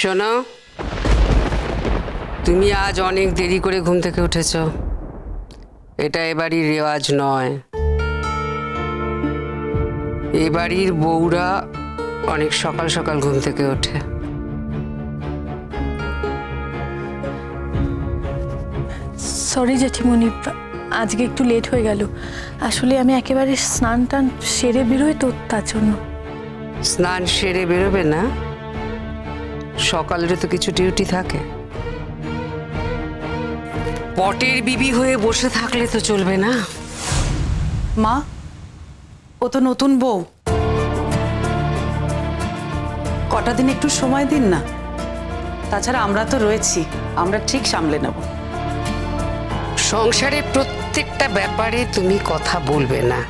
শোনো, তুমি আজ অনেক দেরি করে ঘুম থেকে উঠেছ। এটা এ বাড়ির রেওয়াজ নয়। এ বাড়ির বউরা অনেক সকাল সকাল ঘুম থেকে ওঠে। সরি জেঠিমণি, আজকে একটু লেট হয়ে গেল। আসলে আমি একেবারে স্নান টান সেরে বেরোই তো, তার জন্য। স্নান সেরে বেরোবে না? সকালেরও তো কিছু ডিউটি থাকে। পটের বিবি হয়ে বসে থাকলে তো চলবে না। মা, ও তো নতুন বউ, কটা দিন একটু সময় দিন না। তাছাড়া আমরা তো রয়েছি, আমরা ঠিক সামলে নেব। সংসারে প্রত্যেকটা ব্যাপারে তুমি কথা বলবে না,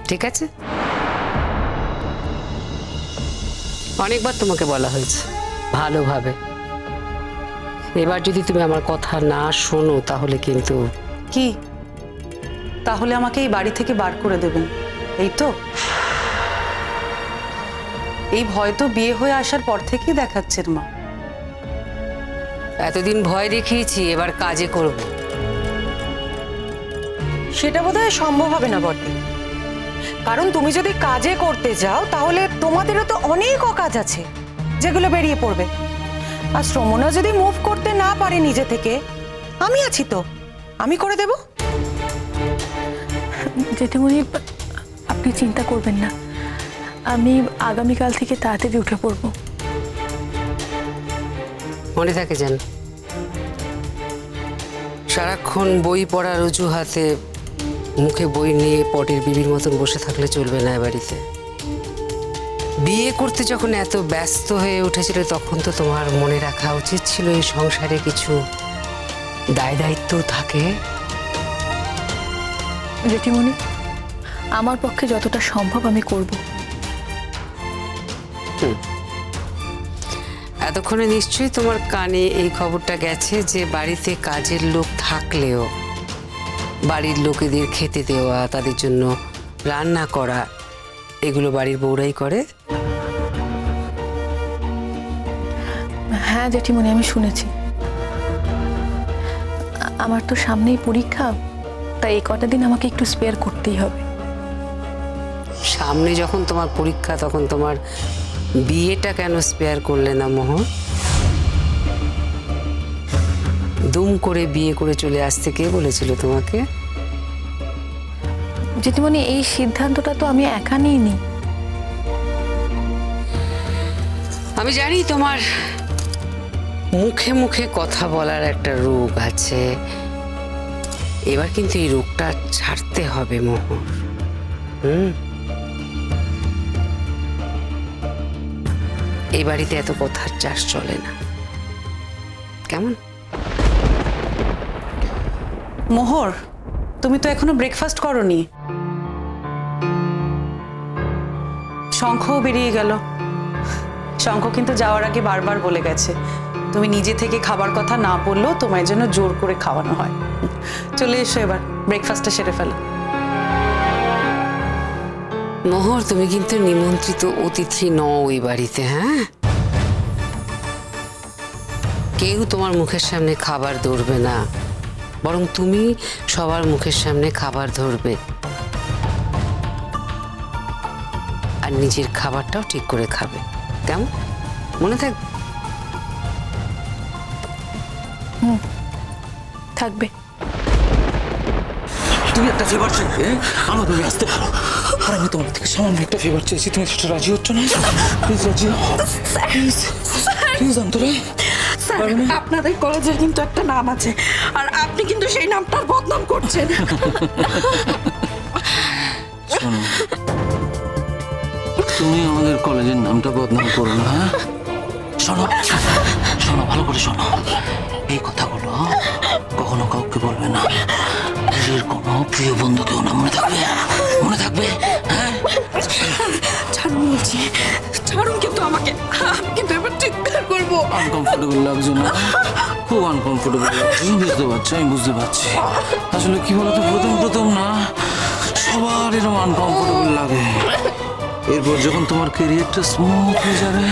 ঠিক আছে? অনেকবার তোমাকে বলা হয়েছে ভালোভাবে। এবার যদি তুমি আমার কথা না শোনো তাহলে কিন্তু। কি তাহলে আমাকে এই বাড়ি থেকে বার করে দেবেন, এই তো? এই ভয় তো বিয়ে হয়ে আসার পর থেকেই দেখাচ্ছেন মা। এতদিন ভয় দেখিয়েছি, এবার কাজে করব। সেটা বোধহয় সম্ভব হবে না বটে, কারণ তুমি যদি কাজে করতে যাও তাহলে তোমাদেরও তো অনেক কাজ আছে যেগুলো বেরিয়ে পড়বে। আর শ্রমণা যদি মুভ করতে না পারে নিজে থেকে, আমি আছি তো, আমি করে দেব। জেঠিমণি, আপনি চিন্তা করবেন না, আমি আগামীকাল থেকে তাড়াতাড়ি উঠে পড়বো। মনে থাকে যেন। সারাক্ষণ বই পড়ার অজুহাতে মুখে বই নিয়ে পটের বিবির মতন বসে থাকলে চলবে না এ বাড়িতে। বিয়ে করতে যখন এত ব্যস্ত হয়ে উঠেছিল তখন তো তোমার মনে রাখা উচিত ছিল এই সংসারে কিছু দায় দায়িত্ব থাকে। জেঠিমণি, আমার পক্ষে যতটা সম্ভব আমি করব। এতক্ষণে নিশ্চয়ই তোমার কানে এই খবরটা গেছে যে বাড়িতে কাজের লোক থাকলেও বাড়ির লোকেদের খেতে দেওয়া, তাদের জন্য রান্না করা, এগুলো বাড়ির বউরাই করে। হ্যাঁ জেঠিমণি, আমি শুনেছি। আমার তো সামনেই পরীক্ষা, তাই এই কটা দিন আমাকে একটু স্পেয়ার করতেই হবে। সামনে যখন তোমার পরীক্ষা তখন তোমার বিয়েটা কেন স্পেয়ার করলে না মোহন? দুম করে বিয়ে করে চলে আসতে কে বলেছিল তোমাকে? জেঠিমণি, এই সিদ্ধান্তটা তো আমি একা নিইনি। আমি জানি তোমার মুখে মুখে কথা বলার একটা রোগ আছে, এবার কিন্তু এই রোগটা ছাড়তে হবে মোহন। এই বাড়িতে এত কথার চাষ চলে না, কেমন? মোহর, তুমি তো এখনো ব্রেকফাস্ট করোনি। শঙ্খও বেরিয়ে গেল। শঙ্খ কিন্তু যাওয়ার আগে বারবার বলে গেছে তুমি নিজে থেকে খাবার কথা না বললেও তোমায় যেন জোর করে খাওয়ানো হয়। চলে এসো, এবার ব্রেকফাস্টটা সেরে ফেলো। মোহর, তুমি কিন্তু নিমন্ত্রিত অতিথি নও ওই বাড়িতে। হ্যাঁ, কেউ তোমার মুখের সামনে খাবার ধরবে না, বরং তুমি সবার মুখের সামনে খাবার ধরবে, আর নিজের খাবারটাও ঠিক করে খাবে। কেমন? মনে থাকবে? থাকবে। তুমি একটা ফেভার চাইবে, আমার তুমি আসতে পারো, আর আমি তোমার থেকে সামান্য একটা ফেভার চাইছি, তুমি সেটা রাজি হচ্ছ না? প্লিজ রাজি হও, প্লিজ প্লিজ অন্তরা। আপনাদের কলেজের কিন্তু একটা নাম আছে, আর আপনি কিন্তু সেই নামটার বদনাম করছেন। শোনো, তুমি আমাদের কলেজের নামটা বদনাম করো না। হ্যাঁ, শোনো শোনো, ভালো করে শোনো, এই কথাগুলো কখনো কাউকে বলবে না, নিজের কোনো প্রিয় বন্ধুকেও না। মনে থাকবে? মনে থাকবে? হ্যাঁ, ছাড়ুন বলছি, ছাড়ুন কিন্তু আমাকে, আমি কিন্তু এবার চিৎকার করবো। আনকমফোর্টেবল লাগছে না? খুব আনকমফোর্টেবল লাগছে, বুঝতে পারছি, আমি বুঝতে পারছি। আসলে কি বলতো, প্রথম প্রথম না সবার এরকম আনকমফোর্টেবল লাগে, এরপর যখন তোমার ক্যারিয়ারটা স্মুথ হয়ে যাবে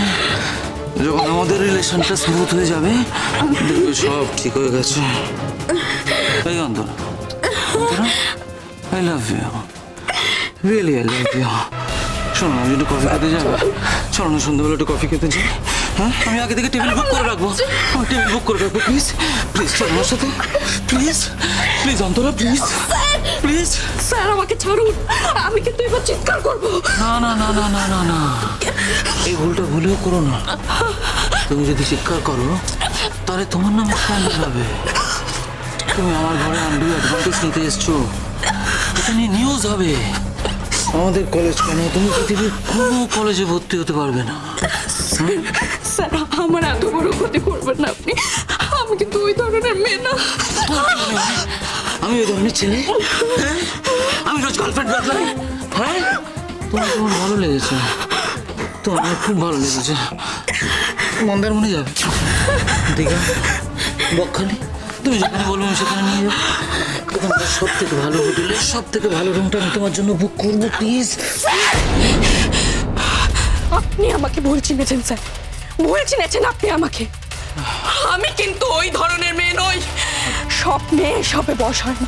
যখন আমাদের রিলেশনটা স্মুথ হয়ে যাবে দেখবে সব ঠিক হয়ে গেছে। এই Antara, I love you, really I love you. শোনো, আমি একটু কফি খেতে যাবো। চলো না, সন্ধ্যাবেলা একটু কফি খেতে যাই। হ্যাঁ, আমি আগে থেকে টেবিল বুক করে রাখবো। আমি টেবিল বুক করে রাখবো, প্লিজ প্লিজ চলো আমার সাথে, please please Antara, please please. Sir আমাকে ছাড়ুন, আমি কিন্তু এবার চিৎকার করবো। না না না না না না না, এই ভুলটা ভুলেও করো না। তুমি যদি চিৎকার করো তাহলে তোমার নামে স্ক্যান্ডাল হবে। তুমি আমার ঘরে আন্ডু অ্যাডভান্টেজ নিতে এসছো, এটা নিয়ে নিউজ হবে। আমাদের কলেজ কেন, তুমি পৃথিবীর কোনো কলেজে ভর্তি হতে পারবে না। স্যার আমার এত বড় ক্ষতি করবেন না আপনি, আমি কিন্তু ওই ধরনের মেয়ে না। আমি ওই ধরনের ছেলে? হ্যাঁ? আমি রোজ গার্লফ্রেন্ড বদলাই? হ্যাঁ, তোমার তোমার ভালো লেগেছে, তোমার আমার খুব ভালো লেগেছে। মন্দারমণি যাবে, দীঘা, বকখালি, তুমি যেখানে বলবে আমি সেখানে নিয়ে যাবো। ওখানকার সব থেকে ভালো হোটেলে সব থেকে ভালো রুমটা আমি তোমার জন্য বুক করবো, প্লিজ। আপনি আমাকে ভুল চিনেছেন স্যার, ভুল চিনেছেন আপনি আমাকে। আমি কিন্তু ওই ধরনের মেয়ে নই। সব মেয়ে সবে বস হয় না।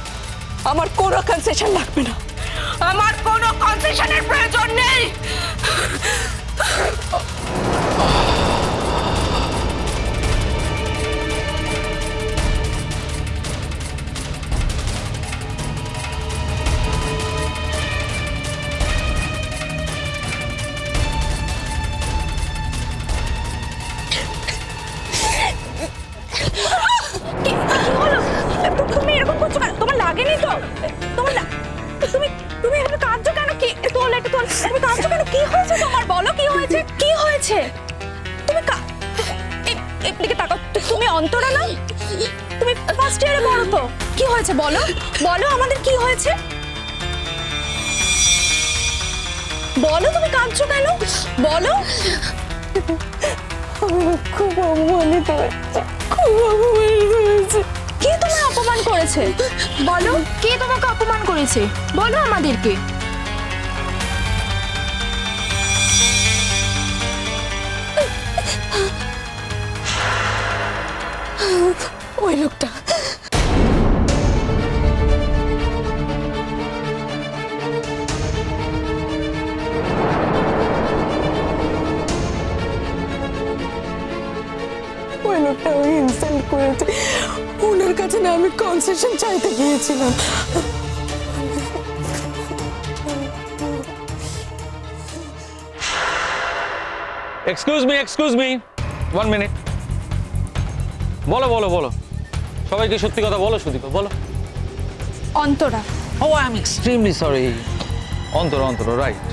আমার কোনো কনসেশন লাগবে না, আমার কোনো কনসেশনের প্রয়োজন নেই। তুমি এরকম করছো কেন? তোমার লাগেনি তো? তুমি তুমি এভাবে কাঁদছো কেন? কি তোল একটু তোল, তুমি কাঁদছো কেন? কি হয়েছে তোমার? বলো কি হয়েছে? কি হয়েছে? তুমি এদিকে তাকাও। তুমি অন্তরা না? তুমি ফার্স্ট ইয়ারে পড়ো তো। কি হয়েছে বলো, বলো আমাদের কি হয়েছে বলো। তুমি কাঁদছো কেন বলো? খুব অপমানিত হয়েছে, খুব অপমানিত হয়েছে। কে তোমার অপমান করেছে বলো? কে তোমাকে অপমান করেছে বলো আমাদেরকে। ওই লোকটা। ওই লোকটা ওই ইনসাল্ট করেছে। ওনার কাছে না আমি কনসেশন চাইতে গিয়েছিলাম। Excuse me 1 minute. বলো বলো বলো, সবাইকে সত্যি কথা বলো, সুদীপা বলো। Antara. Oh I am extremely sorry. Antara, Antara, right.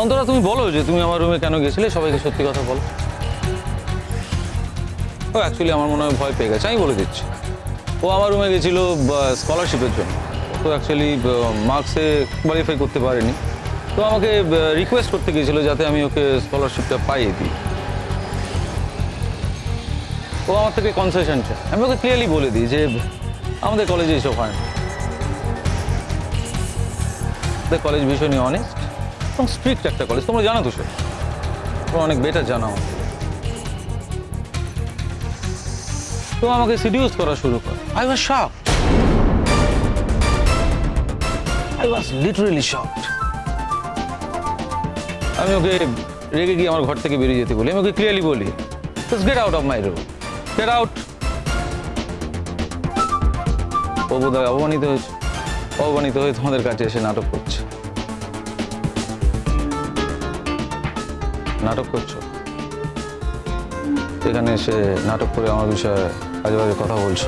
Antara, তুমি বলো যে তুমি আমার রুমে কেন গেছিলে, সবাইকে সত্যি কথা বলো। ও অ্যাকচুয়ালি আমার মনে হয় ভয় পেয়ে গেছে, আমি বলে দিচ্ছি। ও আমার রুমে গেছিল স্কলারশিপের জন্য। তো অ্যাকচুয়ালি মার্কসে কোয়ালিফাই করতে পারেনি, তো আমাকে রিকোয়েস্ট করতে গিয়েছিল যাতে আমি ওকে স্কলারশিপটা পাইয়ে দিই। ও আমার থেকে কনসেশন চায়। আমি ওকে ক্লিয়ারলি বলে দিই যে আমাদের কলেজে এসব হয় না। আমাদের কলেজ ভীষণই অনেস্ট এবং স্ট্রিক্ট একটা কলেজ, তোমরা জানো তো, সে তোমরা অনেক বেটার জানো। তো আমাকে সিডিউস করা শুরু কর। I was shocked, I was literally shocked. আমি ওকে রেগে গিয়ে আমার ঘর থেকে বেরিয়ে যেতে বলি। আমি ওকে ক্লিয়ারলি বলি, just get out of my room, get out. ও বোধহয় অপমানিত হয়ে তোমাদের কাছে এসে নাটক করছে। নাটক করছো এখানে এসে, নাটক করে আমার বিষয়ে আজে বাজে কথা বলছো।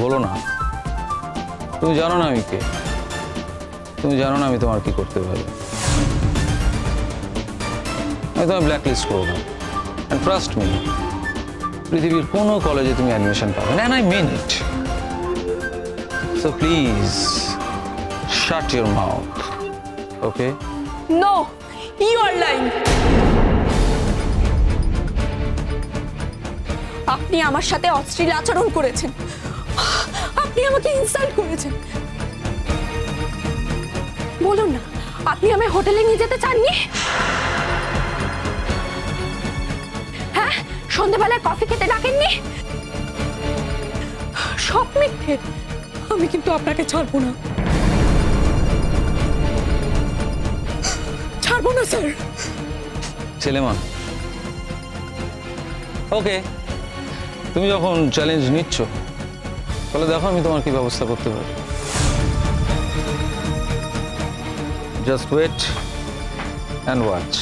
বলো না, তুমি জানো না আমি কে, তুমি জানো না আমি তোমার কি করতে পারি। আমি তোমায় ব্ল্যাক লিস্ট করবো না। অ্যান্ড ট্রাস্ট মি, পৃথিবীর কোনো কলেজে তুমি অ্যাডমিশন পাবে না, and I mean it. So please shut your mouth, okay? No, you are lying. আপনি আমার সাথে অশ্লীল আচরণ করেছেন, আপনি আমাকে ইনসাল্ট করেছেন। বলুন না, আপনি আমায় হোটেলে নিয়ে যেতে চাননি? সন্ধ্যাবেলায় কফি খেতে ডাকেননি? সব মিথ্যে। আমি কিন্তু আপনাকে ছাড়বো না, ছাড়বো না স্যার। ছেলেমান, ওকে, তুমি যখন চ্যালেঞ্জ নিচ্ছ তাহলে দেখো আমি তোমার কি ব্যবস্থা করতে পারি। Just wait and watch.